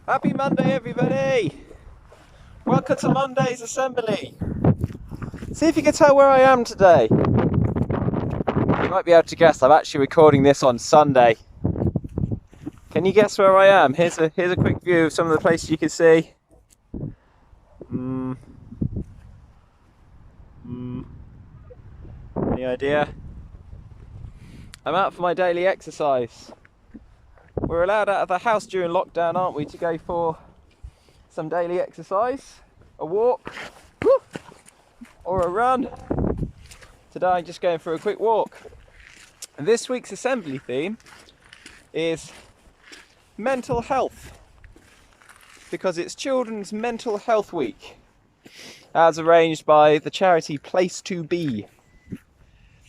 Happy Monday, everybody! Welcome to Monday's Assembly. See if you can tell where I am today. You might be able to guess, I'm actually recording this on Sunday. Can you guess where I am? Here's a quick view of some of the places you can see. Any idea? I'm out for my daily exercise. We're allowed out of the house during lockdown, aren't we, to go for some daily exercise, a walk, or a run. Today I'm just going for a quick walk. And this week's assembly theme is mental health, because it's Children's Mental Health Week, as arranged by the charity Place to Be.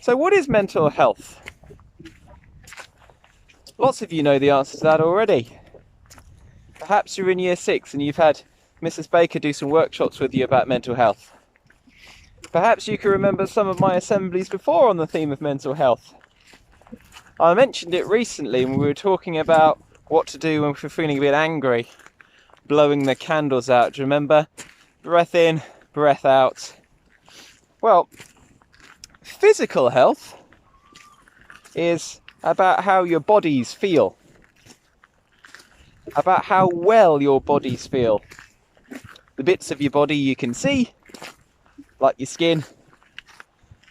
So what is mental health? Lots of you know the answer to that already. Perhaps you're in year 6 and you've had Mrs. Baker do some workshops with you about mental health. Perhaps you can remember some of my assemblies before on the theme of mental health. I mentioned it recently when we were talking about what to do when we're feeling a bit angry. Blowing the candles out, do you remember? Breath in, breath out. Well, physical health is about how your bodies feel. About how well your bodies feel. The bits of your body you can see, like your skin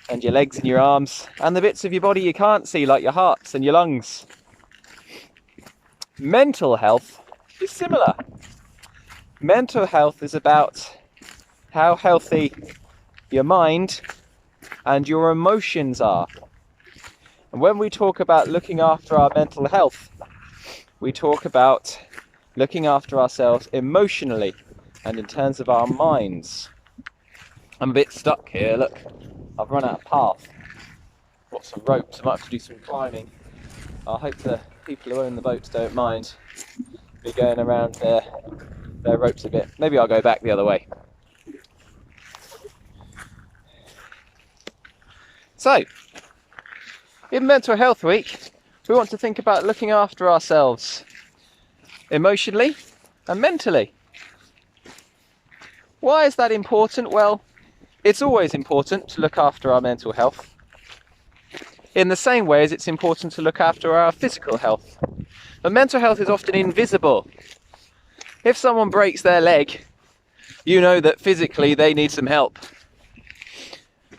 and your legs and your arms, and the bits of your body you can't see, like your hearts and your lungs. Mental health is similar. Mental health is about how healthy your mind and your emotions are. And when we talk about looking after our mental health, we talk about looking after ourselves emotionally and in terms of our minds. I'm a bit stuck here, look, I've run out of path. Got some ropes, I might have to do some climbing. I hope the people who own the boats don't mind me going around their ropes a bit. Maybe I'll go back the other way. So, in Mental Health Week, we want to think about looking after ourselves emotionally and mentally. Why is that important? Well, it's always important to look after our mental health, in the same way as it's important to look after our physical health. But mental health is often invisible. If someone breaks their leg, you know that physically they need some help.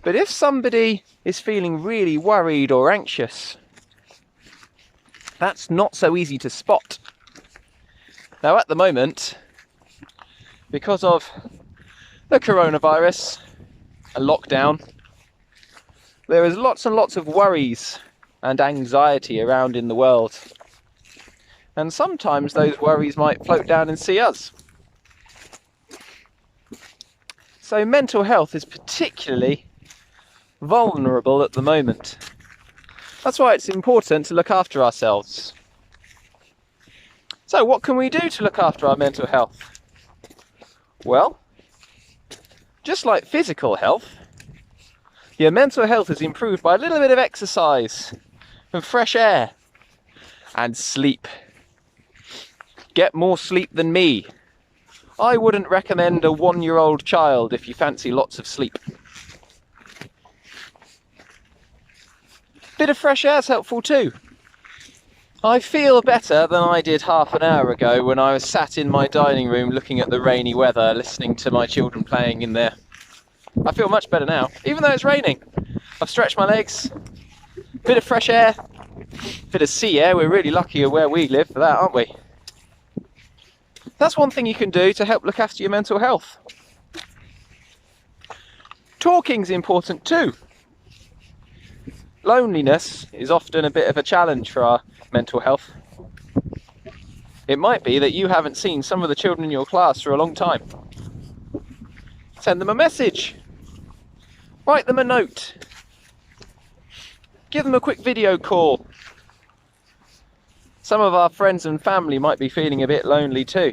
But if somebody is feeling really worried or anxious, that's not so easy to spot. Now at the moment, because of the coronavirus and lockdown, there is lots and lots of worries and anxiety around in the world. And sometimes those worries might float down and see us. So mental health is particularly vulnerable at the moment. That's why it's important to look after ourselves. So what can we do to look after our mental health? Well, just like physical health, your mental health is improved by a little bit of exercise and fresh air and sleep. Get more sleep than me. I wouldn't recommend a 1-year-old child if you fancy lots of sleep. Bit of fresh air is helpful too. I feel better than I did half an hour ago when I was sat in my dining room looking at the rainy weather, listening to my children playing in there. I feel much better now, even though it's raining. I've stretched my legs, bit of fresh air, bit of sea air. We're really lucky where we live for that, aren't we? That's one thing you can do to help look after your mental health. Talking's important too. Loneliness is often a bit of a challenge for our mental health. It might be that you haven't seen some of the children in your class for a long time. Send them a message. Write them a note. Give them a quick video call. Some of our friends and family might be feeling a bit lonely too.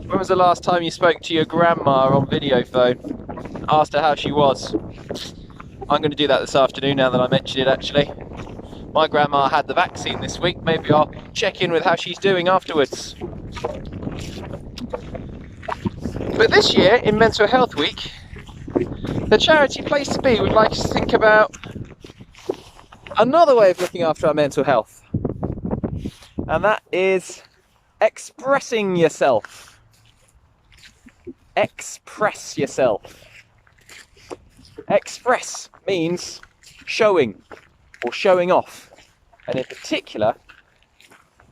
When was the last time you spoke to your grandma on video phone? Asked her how she was. I'm going to do that this afternoon now that I mention it actually. My grandma had the vaccine this week. Maybe I'll check in with how she's doing afterwards. But this year, in Mental Health Week, the charity Place to Be would like us to think about another way of looking after our mental health. And that is expressing yourself. Express yourself. Express means showing or showing off. And in particular,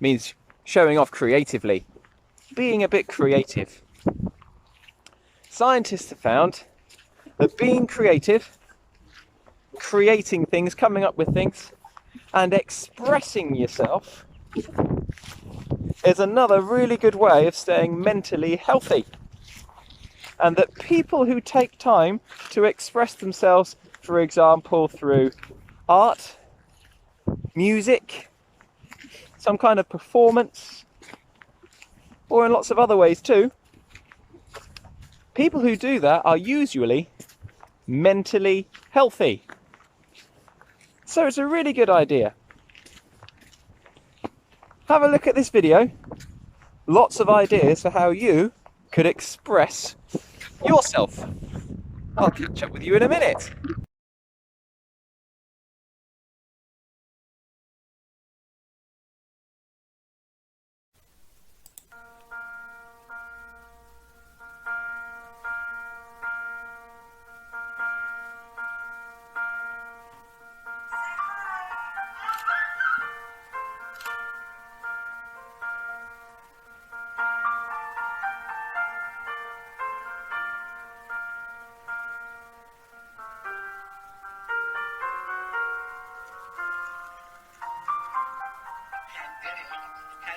means showing off creatively. Being a bit creative. Scientists have found that being creative, creating things, coming up with things, and expressing yourself is another really good way of staying mentally healthy. And that people who take time to express themselves, for example, through art, music, some kind of performance, or in lots of other ways too, people who do that are usually mentally healthy. So it's a really good idea. Have a look at this video. Lots of ideas for how you could express yourself. I'll catch up with you in a minute.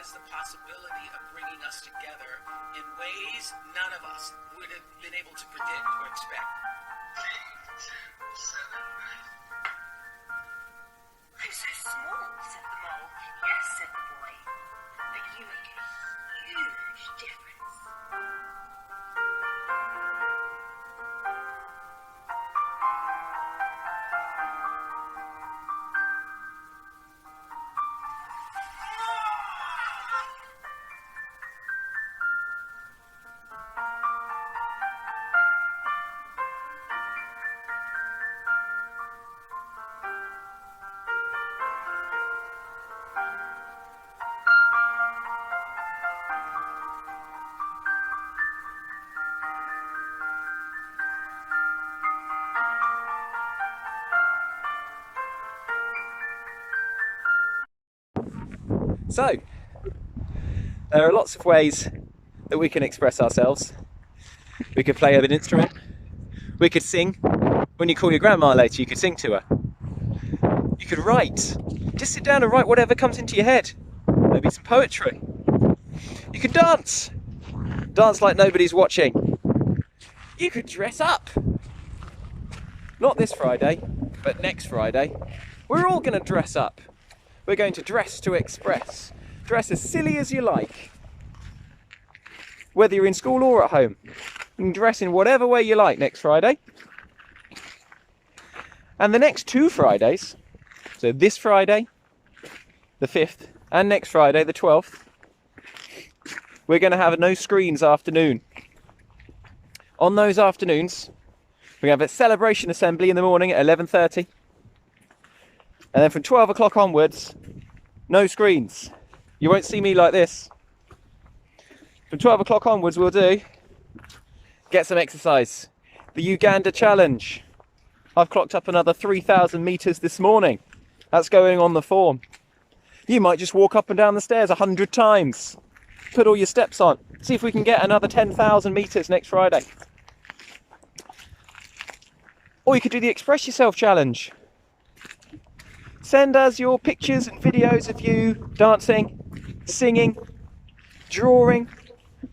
The possibility of bringing us together in ways none of us would have been able to predict or expect. 3, 2, 7, 8. I'm so small, said the mole. Yes, said the boy. But you make a huge difference. So, there are lots of ways that we can express ourselves. We could play an instrument. We could sing. When you call your grandma later, you could sing to her. You could write. Just sit down and write whatever comes into your head. Maybe some poetry. You could dance. Dance like nobody's watching. You could dress up. Not this Friday, but next Friday. We're all going to dress up. We're going to dress to express. Dress as silly as you like. Whether you're in school or at home. You can dress in whatever way you like next Friday. And the next 2 Fridays, so this Friday, the 5th, and next Friday, the 12th, we're going to have a no screens afternoon. On those afternoons, we have a celebration assembly in the morning at 11:30. And then from 12 o'clock onwards, no screens. You won't see me like this. From 12 o'clock onwards, we'll get some exercise. The Uganda Challenge. I've clocked up another 3,000 meters this morning. That's going on the form. You might just walk up and down the stairs 100 times. Put all your steps on. See if we can get another 10,000 meters next Friday. Or you could do the Express Yourself Challenge. Send us your pictures and videos of you dancing, singing, drawing,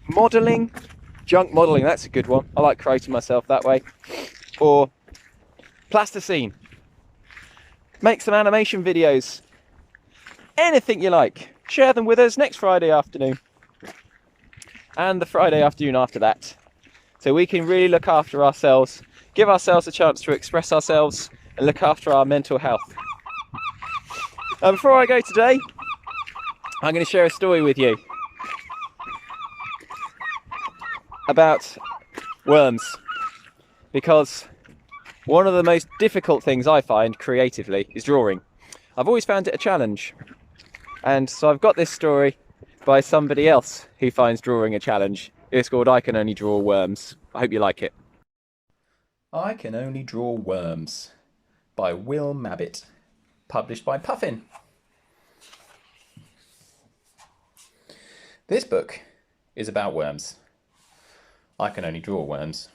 modelling. Junk modelling, that's a good one. I like creating myself that way. Or plasticine. Make some animation videos. Anything you like. Share them with us next Friday afternoon. And the Friday afternoon after that. So we can really look after ourselves, give ourselves a chance to express ourselves and look after our mental health. Before I go today, I'm going to share a story with you. about worms, because one of the most difficult things I find creatively is drawing. I've always found it a challenge, and so I've got this story by somebody else who finds drawing a challenge. It's called I Can Only Draw Worms. I hope you like it. I Can Only Draw Worms by Will Mabbitt, published by Puffin. This book is about worms. I can only draw worms.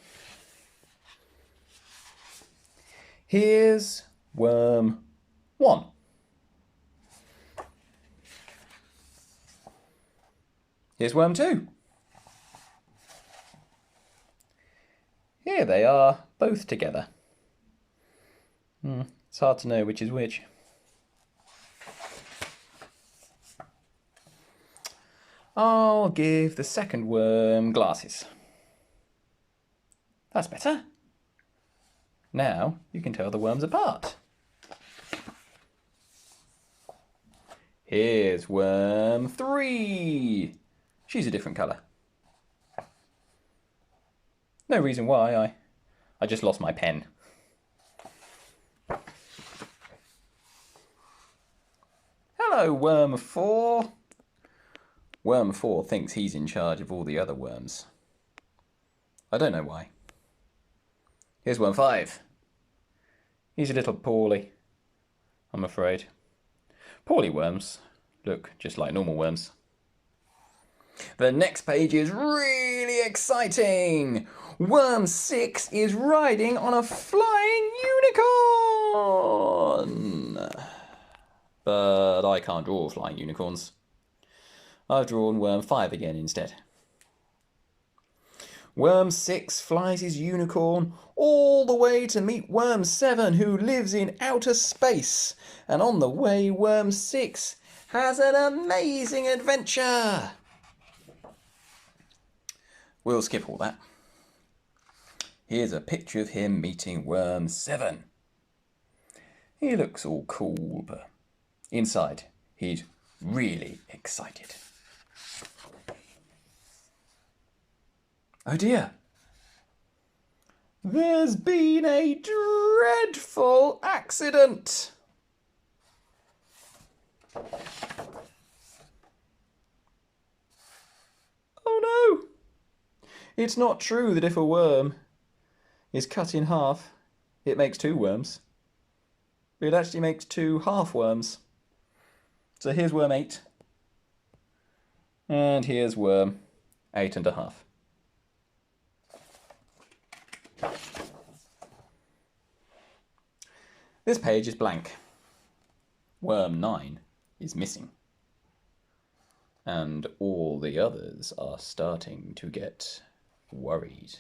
Here's worm 1. Here's worm 2. Here they are, both together. It's hard to know which is which. I'll give the second worm glasses. That's better. Now you can tell the worms apart. Here's worm 3. She's a different colour. No reason why, I just lost my pen. Hello, worm 4. Worm 4 thinks he's in charge of all the other worms. I don't know why. Here's worm 5. He's a little poorly, I'm afraid. Poorly worms look just like normal worms. The next page is really exciting! Worm 6 is riding on a flying unicorn! But I can't draw flying unicorns. I've drawn worm 5 again instead. Worm 6 flies his unicorn all the way to meet worm 7, who lives in outer space. And on the way, worm 6 has an amazing adventure. We'll skip all that. Here's a picture of him meeting worm 7. He looks all cool, but inside he's really excited. Oh dear. There's been a dreadful accident. Oh no. It's not true that if a worm is cut in half, it makes 2 worms. It actually makes 2 half worms. So here's worm 8. And here's worm 8 and a half. This page is blank. Worm 9 is missing. And all the others are starting to get worried.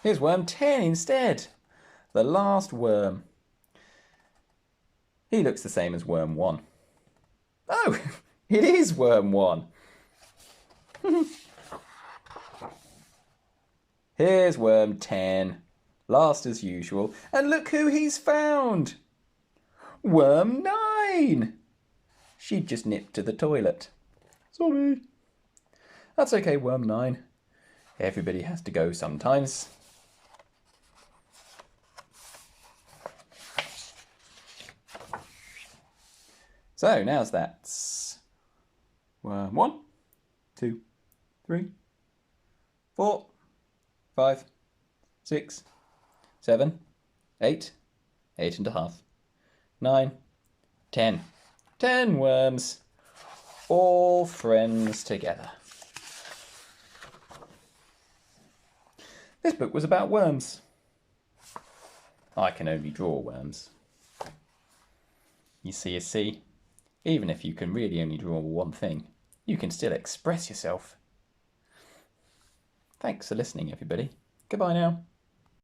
Here's worm 10 instead. The last worm. He looks the same as worm 1. Oh, it is worm 1. Here's worm 10, last as usual, and look who he's found! Worm 9! She just nipped to the toilet. Sorry. That's okay, worm 9. Everybody has to go sometimes. So, now's that. Worm 1, 2, 3, 4, 5, 6, 7, 8, 8 and a half, 9, 10. 10 worms, all friends together. This book was about worms. I can only draw worms. You see, even if you can really only draw one thing, you can still express yourself. Thanks for listening, everybody. Goodbye now.